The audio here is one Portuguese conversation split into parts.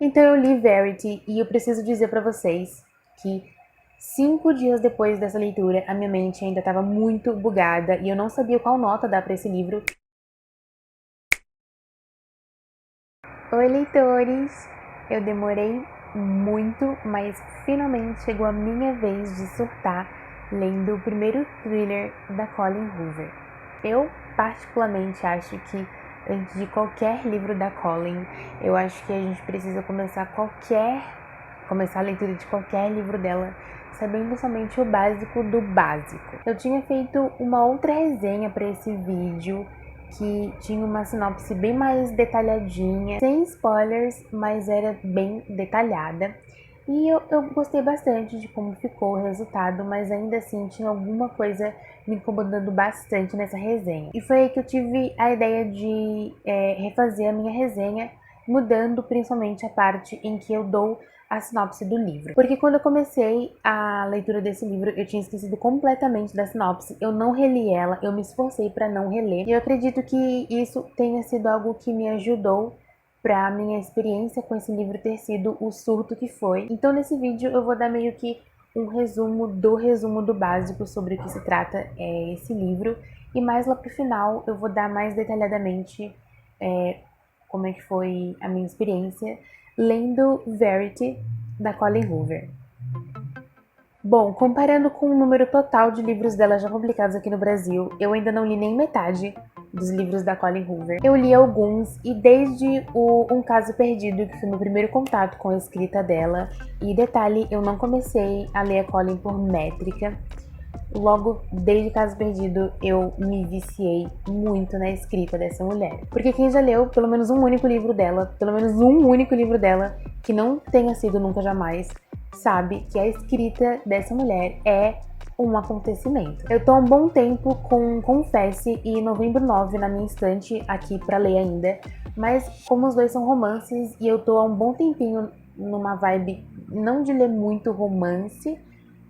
Então eu li Verity e eu preciso dizer pra vocês que 5 dias depois dessa leitura, a minha mente ainda estava muito bugada e eu não sabia qual nota dar pra esse livro. Oi, leitores! Eu demorei muito, mas finalmente chegou a minha vez de surtar lendo o primeiro thriller da Colleen Hoover. Eu, particularmente, acho que antes de qualquer livro da Colleen, eu acho que a gente precisa começar a leitura de qualquer livro dela sabendo somente o básico do básico. Eu tinha feito uma outra resenha para esse vídeo que tinha uma sinopse bem mais detalhadinha, sem spoilers, mas era bem detalhada. E eu gostei bastante de como ficou o resultado, mas ainda assim tinha alguma coisa me incomodando bastante nessa resenha. E foi aí que eu tive a ideia de refazer a minha resenha, mudando principalmente a parte em que eu dou a sinopse do livro. Porque quando eu comecei a leitura desse livro, eu tinha esquecido completamente da sinopse, eu não reli ela, eu me esforcei para não reler. E eu acredito que isso tenha sido algo que me ajudou para minha experiência com esse livro ter sido o surto que foi. Então nesse vídeo eu vou dar meio que um resumo do básico sobre o que se trata esse livro. E mais lá pro final eu vou dar mais detalhadamente como é que foi a minha experiência lendo Verity, da Colleen Hoover. Bom, comparando com o número total de livros dela já publicados aqui no Brasil, eu ainda não li nem metade dos livros da Colleen Hoover. Eu li alguns e desde o Um Caso Perdido, que foi meu primeiro contato com a escrita dela, e detalhe, eu não comecei a ler a Colleen por métrica. Logo, desde Caso Perdido, eu me viciei muito na escrita dessa mulher. Porque quem já leu pelo menos um único livro dela, que não tenha sido Nunca Jamais, sabe que a escrita dessa mulher é um acontecimento. Eu tô há um bom tempo com Confesse e Novembro 9 na minha estante aqui pra ler ainda, mas como os dois são romances e eu tô há um bom tempinho numa vibe não de ler muito romance,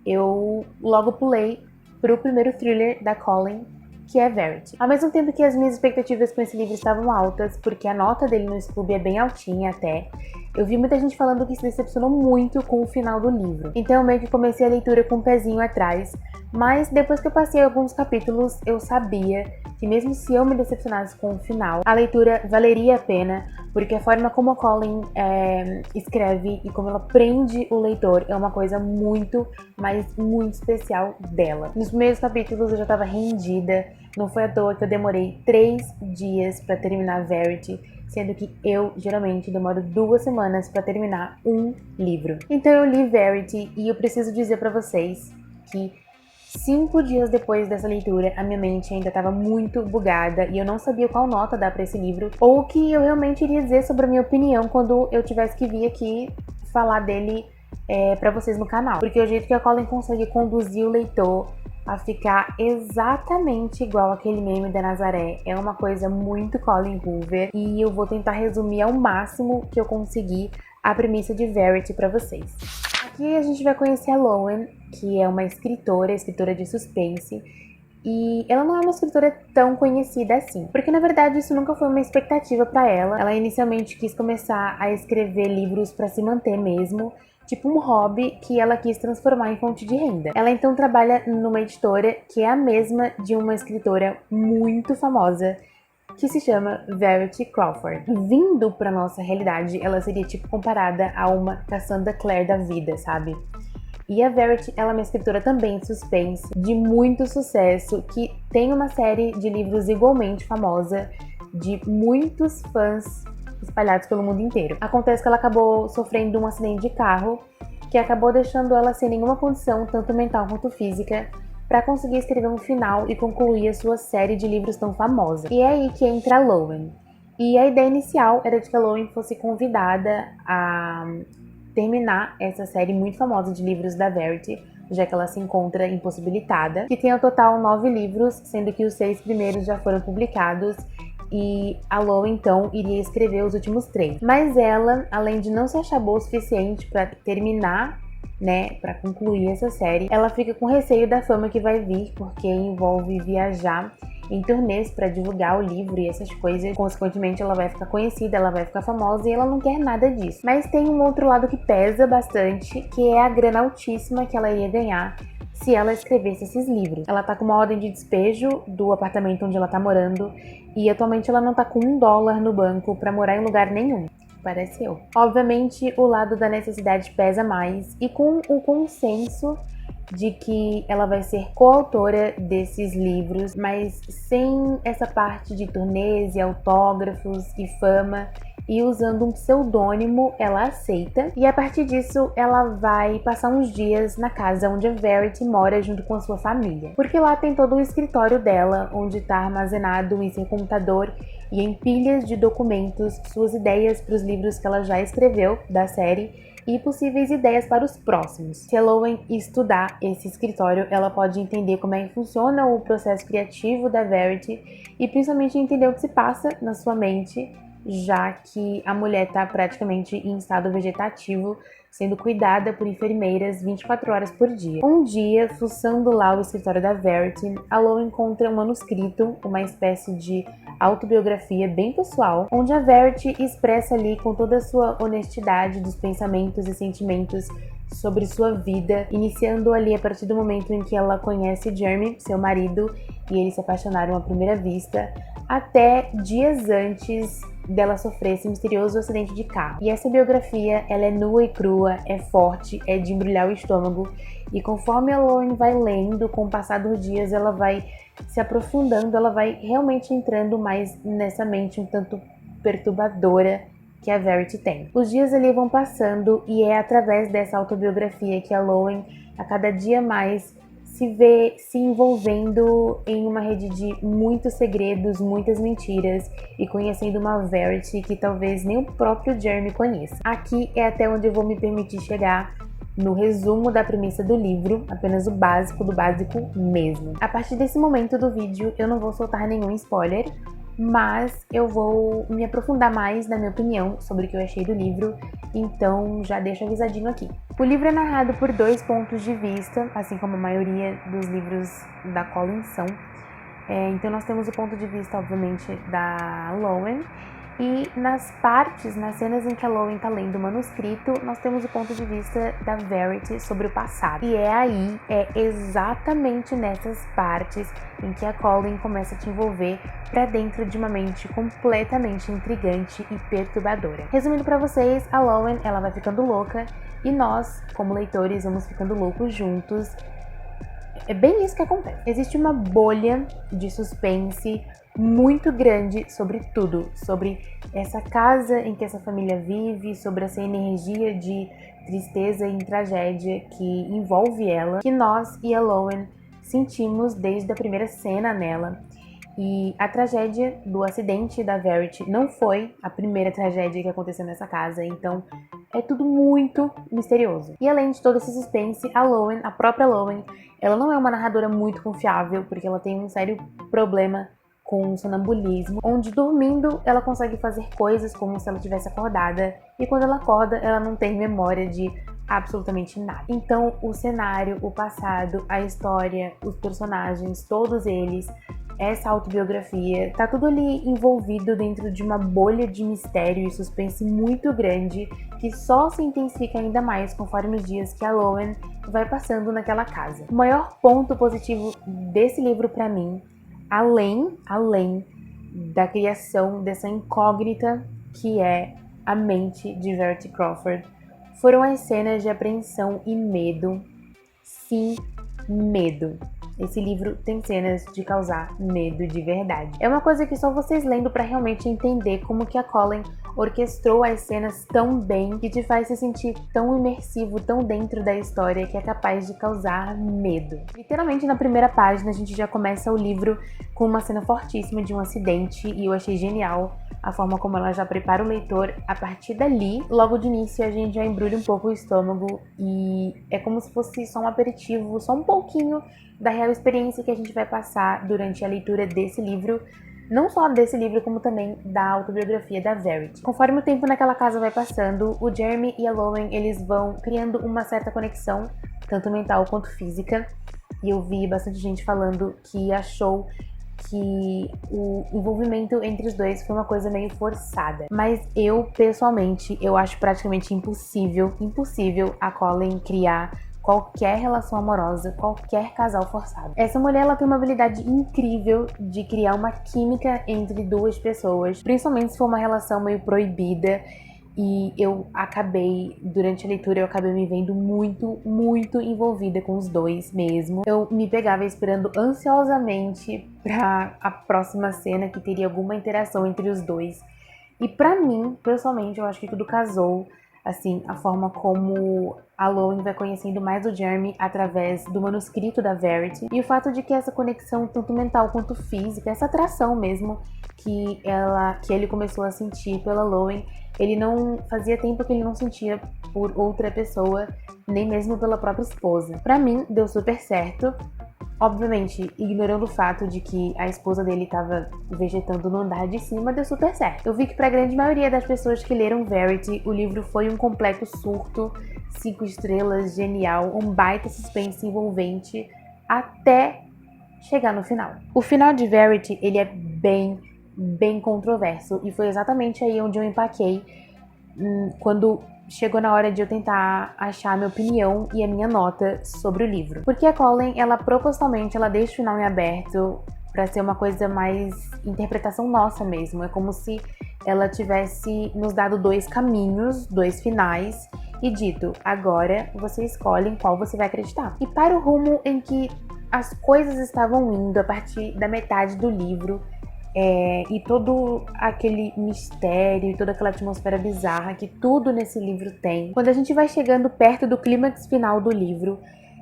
eu logo pulei pro primeiro thriller da Colleen, que é Verity. Ao mesmo tempo que as minhas expectativas com esse livro estavam altas, porque a nota dele no Scooby é bem altinha até, eu vi muita gente falando que se decepcionou muito com o final do livro. Então eu meio que comecei a leitura com um pezinho atrás, mas depois que eu passei alguns capítulos, eu sabia que mesmo se eu me decepcionasse com o final, a leitura valeria a pena, porque a forma como a Colleen escreve e como ela prende o leitor é uma coisa muito, mas muito especial dela. Nos primeiros capítulos eu já estava rendida, não foi à toa que eu demorei 3 dias para terminar Verity, sendo que eu geralmente demoro 2 semanas para terminar um livro. Então eu li Verity e eu preciso dizer para vocês que 5 dias depois dessa leitura, a minha mente ainda estava muito bugada e eu não sabia qual nota dar para esse livro ou o que eu realmente iria dizer sobre a minha opinião quando eu tivesse que vir aqui falar dele para vocês no canal. Porque o jeito que a Colleen consegue conduzir o leitor a ficar exatamente igual aquele meme da Nazaré é uma coisa muito Colleen Hoover e eu vou tentar resumir ao máximo que eu conseguir a premissa de Verity para vocês. Aqui a gente vai conhecer a Lowen, que é uma escritora de suspense, e ela não é uma escritora tão conhecida assim, porque na verdade isso nunca foi uma expectativa para ela. Ela inicialmente quis começar a escrever livros para se manter mesmo, tipo um hobby que ela quis transformar em fonte de renda. Ela então trabalha numa editora que é a mesma de uma escritora muito famosa, que se chama Verity Crawford. Vindo pra nossa realidade, ela seria tipo comparada a uma Cassandra Clare da vida, sabe? E a Verity, ela é uma escritora também de suspense, de muito sucesso, que tem uma série de livros igualmente famosa, de muitos fãs espalhados pelo mundo inteiro. Acontece que ela acabou sofrendo um acidente de carro, que acabou deixando ela sem nenhuma condição, tanto mental quanto física, para conseguir escrever um final e concluir a sua série de livros tão famosa. E é aí que entra a Lowen. E a ideia inicial era de que a Lowen fosse convidada a terminar essa série muito famosa de livros da Verity, já que ela se encontra impossibilitada, que tem ao total 9 livros, sendo que os 6 primeiros já foram publicados, e a Lowen então iria escrever os últimos 3. Mas ela, além de não se achar boa o suficiente para terminar, para concluir essa série, ela fica com receio da fama que vai vir, porque envolve viajar em turnês para divulgar o livro e essas coisas. Consequentemente, ela vai ficar conhecida, ela vai ficar famosa e ela não quer nada disso. Mas tem um outro lado que pesa bastante, que é a grana altíssima que ela iria ganhar se ela escrevesse esses livros. Ela tá com uma ordem de despejo do apartamento onde ela tá morando e atualmente ela não tá com $1 no banco para morar em lugar nenhum. Parece eu. Obviamente, o lado da necessidade pesa mais e com o consenso de que ela vai ser coautora desses livros, mas sem essa parte de turnês e autógrafos e fama, e usando um pseudônimo, ela aceita. E a partir disso, ela vai passar uns dias na casa onde a Verity mora junto com a sua família. Porque lá tem todo o escritório dela, onde está armazenado em seu computador e em pilhas de documentos suas ideias para os livros que ela já escreveu da série e possíveis ideias para os próximos. Se a Lowen estudar esse escritório, ela pode entender como é que funciona o processo criativo da Verity e principalmente entender o que se passa na sua mente, já que a mulher está praticamente em estado vegetativo, sendo cuidada por enfermeiras 24 horas por dia. Um dia, fuçando lá o escritório da Verity, a Lowen encontra um manuscrito, uma espécie de autobiografia bem pessoal, onde a Verity expressa ali com toda a sua honestidade dos pensamentos e sentimentos sobre sua vida, iniciando ali a partir do momento em que ela conhece Jeremy, seu marido, e eles se apaixonaram à primeira vista, até dias antes dela sofrer esse misterioso acidente de carro. E essa biografia, ela é nua e crua, é forte, é de embrulhar o estômago, e conforme a Lowen vai lendo, com o passar dos dias, ela vai se aprofundando, ela vai realmente entrando mais nessa mente um tanto perturbadora que a Verity tem. Os dias ali vão passando e é através dessa autobiografia que a Lowen, a cada dia mais, se vê se envolvendo em uma rede de muitos segredos, muitas mentiras e conhecendo uma Verity que talvez nem o próprio Jeremy conheça. Aqui é até onde eu vou me permitir chegar no resumo da premissa do livro, apenas o básico do básico mesmo. A partir desse momento do vídeo eu não vou soltar nenhum spoiler, mas eu vou me aprofundar mais na minha opinião sobre o que eu achei do livro, então já deixo avisadinho aqui. O livro é narrado por 2 pontos de vista, assim como a maioria dos livros da Colleen são. Então nós temos o ponto de vista, obviamente, da Lowen, e nas cenas em que a Lowen está lendo o manuscrito, nós temos o ponto de vista da Verity sobre o passado. E é exatamente nessas partes em que a Colleen começa a te envolver para dentro de uma mente completamente intrigante e perturbadora. Resumindo para vocês, a Lowen, ela vai ficando louca e nós, como leitores, vamos ficando loucos juntos. É bem isso que acontece. Existe uma bolha de suspense muito grande sobre tudo, sobre essa casa em que essa família vive, sobre essa energia de tristeza e tragédia que envolve ela, que nós e a Lowen sentimos desde a primeira cena nela. E a tragédia do acidente da Verity não foi a primeira tragédia que aconteceu nessa casa, então é tudo muito misterioso. E além de todo esse suspense, a Lowen, a própria Lowen, ela não é uma narradora muito confiável, porque ela tem um sério problema com sonambulismo, onde dormindo ela consegue fazer coisas como se ela tivesse acordada, e quando ela acorda ela não tem memória de absolutamente nada. Então o cenário, o passado, a história, os personagens, todos eles, essa autobiografia, tá tudo ali envolvido dentro de uma bolha de mistério e suspense muito grande, que só se intensifica ainda mais conforme os dias que a Lowen vai passando naquela casa. O maior ponto positivo desse livro para mim, além da criação dessa incógnita que é a mente de Verity Crawford, foram as cenas de apreensão e medo. Sim, medo. Esse livro tem cenas de causar medo de verdade. É uma coisa que só vocês lendo para realmente entender como que a Colleen orquestrou as cenas tão bem, que te faz se sentir tão imersivo, tão dentro da história, que é capaz de causar medo. Literalmente na primeira página a gente já começa o livro com uma cena fortíssima de um acidente e eu achei genial a forma como ela já prepara o leitor. A partir dali, logo de início, a gente já embrulha um pouco o estômago e é como se fosse só um aperitivo, só um pouquinho da real experiência que a gente vai passar durante a leitura desse livro, não só desse livro, como também da autobiografia da Verity. Conforme o tempo naquela casa vai passando, o Jeremy e a Lowen, eles vão criando uma certa conexão, tanto mental quanto física, e eu vi bastante gente falando que achou que o envolvimento entre os dois foi uma coisa meio forçada. Mas eu, pessoalmente, eu acho praticamente impossível a Colin criar qualquer relação amorosa, qualquer casal forçado. Essa mulher, ela tem uma habilidade incrível de criar uma química entre duas pessoas, principalmente se for uma relação meio proibida. E durante a leitura, eu acabei me vendo muito envolvida com os dois mesmo. Eu me pegava esperando ansiosamente pra a próxima cena que teria alguma interação entre os dois. E pra mim, pessoalmente, eu acho que tudo casou. Assim, a forma como a Lowen vai conhecendo mais o Jeremy através do manuscrito da Verity. E o fato de que essa conexão, tanto mental quanto física, essa atração mesmo que ele começou a sentir pela Lowen, ele não fazia tempo que ele não sentia por outra pessoa, nem mesmo pela própria esposa. Pra mim, deu super certo. Obviamente, ignorando o fato de que a esposa dele estava vegetando no andar de cima, deu super certo. Eu vi que pra grande maioria das pessoas que leram Verity, o livro foi um completo surto, 5 estrelas, genial, um baita suspense envolvente, até chegar no final. O final de Verity, ele é bem controverso, e foi exatamente aí onde eu empaquei, quando chegou na hora de eu tentar achar a minha opinião e a minha nota sobre o livro. Porque a Colin, ela propositalmente, ela deixa o final em aberto pra ser uma coisa mais interpretação nossa mesmo. É como se ela tivesse nos dado 2 caminhos, 2 finais, e dito, agora você escolhe em qual você vai acreditar. E para o rumo em que as coisas estavam indo a partir da metade do livro, e todo aquele mistério, toda aquela atmosfera bizarra que tudo nesse livro tem. Quando a gente vai chegando perto do clímax final do livro,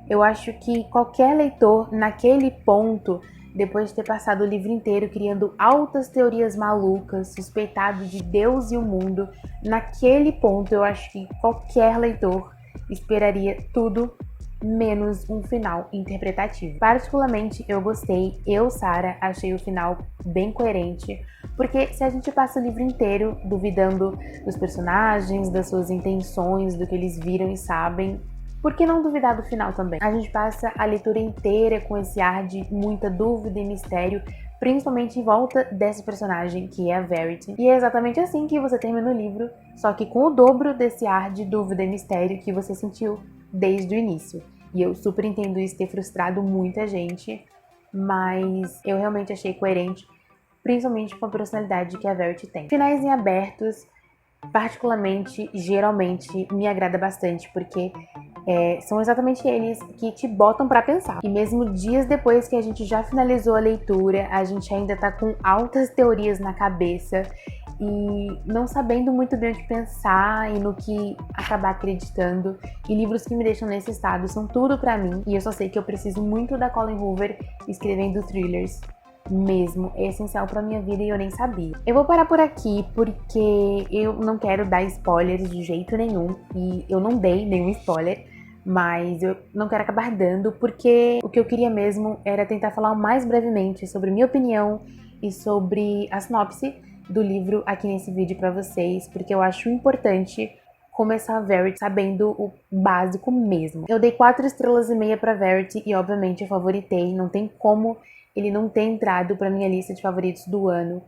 eu acho que qualquer leitor naquele ponto, depois de ter passado o livro inteiro criando altas teorias malucas, suspeitado de Deus e o mundo, naquele ponto eu acho que qualquer leitor esperaria tudo menos um final interpretativo. Particularmente, eu gostei, Sara, achei o final bem coerente, porque se a gente passa o livro inteiro duvidando dos personagens, das suas intenções, do que eles viram e sabem, por que não duvidar do final também? A gente passa a leitura inteira com esse ar de muita dúvida e mistério, principalmente em volta dessa personagem, que é a Verity. E é exatamente assim que você termina o livro, só que com o dobro desse ar de dúvida e mistério que você sentiu desde o início. E eu super entendo isso ter frustrado muita gente, mas eu realmente achei coerente, principalmente com a personalidade que a Verity tem. Finais em abertos, particularmente, geralmente, me agrada bastante, porque são exatamente eles que te botam pra pensar. E mesmo dias depois que a gente já finalizou a leitura, a gente ainda tá com altas teorias na cabeça e não sabendo muito bem o que pensar e no que acabar acreditando. E livros que me deixam nesse estado são tudo pra mim, e eu só sei que eu preciso muito da Colleen Hoover escrevendo thrillers mesmo. É essencial pra minha vida e eu nem sabia. Eu vou parar por aqui porque eu não quero dar spoilers de jeito nenhum, e eu não dei nenhum spoiler, mas eu não quero acabar dando, porque o que eu queria mesmo era tentar falar o mais brevemente sobre minha opinião e sobre a sinopse do livro aqui nesse vídeo pra vocês, porque eu acho importante começar a Verity sabendo o básico mesmo. Eu dei 4 estrelas e meia pra Verity e obviamente eu favoritei, não tem como ele não ter entrado pra minha lista de favoritos do ano.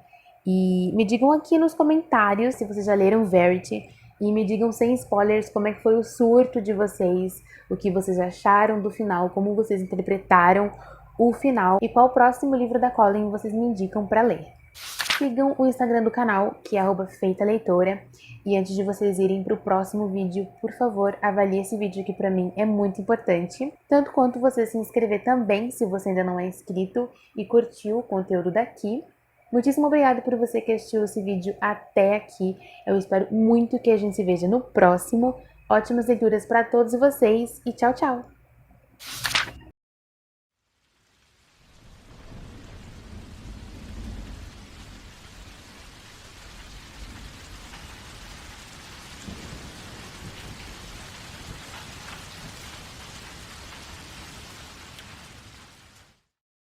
E me digam aqui nos comentários se vocês já leram Verity, e me digam sem spoilers como é que foi o surto de vocês, o que vocês acharam do final, como vocês interpretaram o final e qual o próximo livro da Colleen vocês me indicam pra ler. Sigam o Instagram do canal, que é @feitaleitora. E antes de vocês irem para o próximo vídeo, por favor, avalie esse vídeo que para mim é muito importante. Tanto quanto você se inscrever também, se você ainda não é inscrito e curtiu o conteúdo daqui. Muitíssimo obrigada por você que assistiu esse vídeo até aqui. Eu espero muito que a gente se veja no próximo. Ótimas leituras para todos vocês e tchau, tchau!